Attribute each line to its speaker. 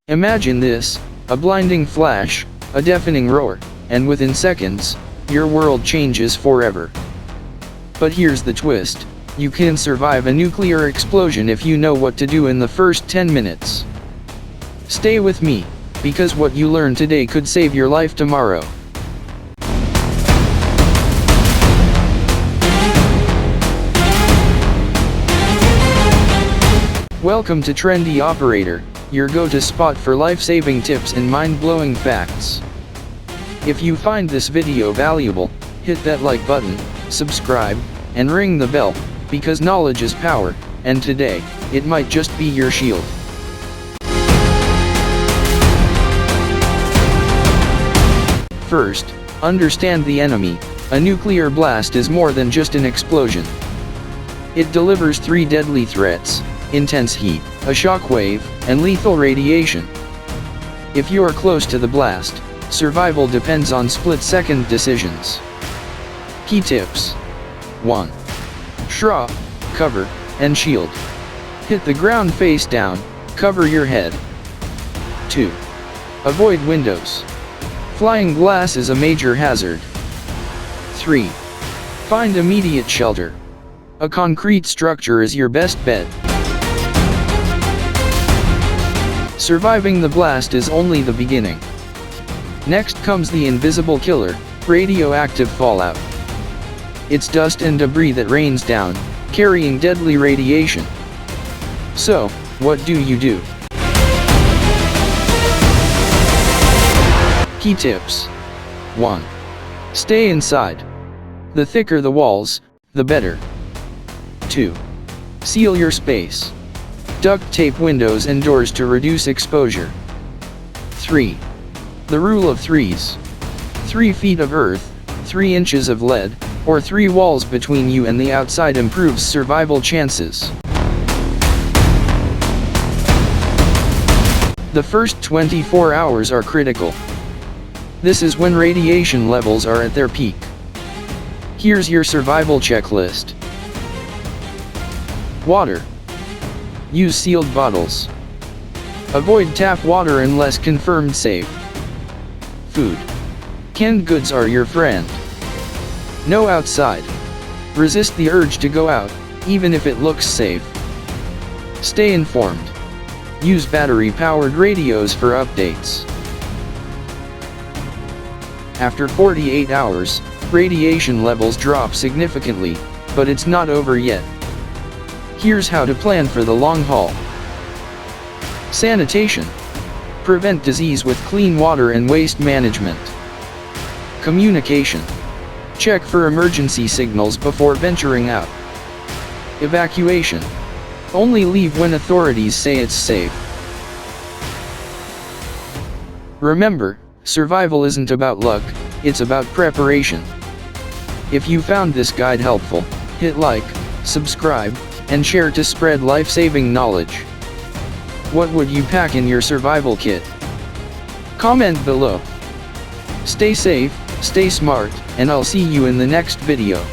Speaker 1: Imagine this: a blinding flash, a deafening roar, and within seconds, your world changes forever. But here's the twist: you can survive a nuclear explosion if you know what to do in the first 10 minutes. Stay with me, because what you learn today could save your life tomorrow. Welcome to Trendy Operator, your go-to spot for life-saving tips and mind-blowing facts. If you find this video valuable, hit that like button, subscribe, and ring the bell, because knowledge is power, and today, it might just be your shield. First, understand the enemy. A nuclear blast is more than just an explosion. It delivers 3 deadly threats: intense heat, a shockwave, and lethal radiation. If you are close to the blast, survival depends on split-second decisions. Key tips. 1. Shroud, cover, and shield. Hit the ground face down, cover your head. 2. Avoid windows. Flying glass is a major hazard. 3. Find immediate shelter. A concrete structure is your best bet. Surviving the blast is only the beginning. Next comes the invisible killer, radioactive fallout. It's dust and debris that rains down, carrying deadly radiation. So, what do you do? Key tips. 1. Stay inside. The thicker the walls, the better. 2. Seal your space. Duct tape windows and doors to reduce exposure. 3. The rule of threes. 3 feet of earth, 3 inches of lead, or 3 walls between you and the outside improves survival chances. The first 24 hours are critical. This is when radiation levels are at their peak. Here's your survival checklist. Water. Use sealed bottles. Avoid tap water unless confirmed safe. Food. Canned goods are your friend. No outside. Resist the urge to go out, even if it looks safe. Stay informed. Use battery-powered radios for updates. After 48 hours, radiation levels drop significantly, but it's not over yet. Here's how to plan for the long haul. Sanitation. Prevent disease with clean water and waste management. Communication. Check for emergency signals before venturing out. Evacuation. Only leave when authorities say it's safe. Remember, survival isn't about luck, it's about preparation. If you found this guide helpful, hit like, subscribe, and share to spread life-saving knowledge. What would you pack in your survival kit? Comment below. Stay safe, stay smart, and I'll see you in the next video.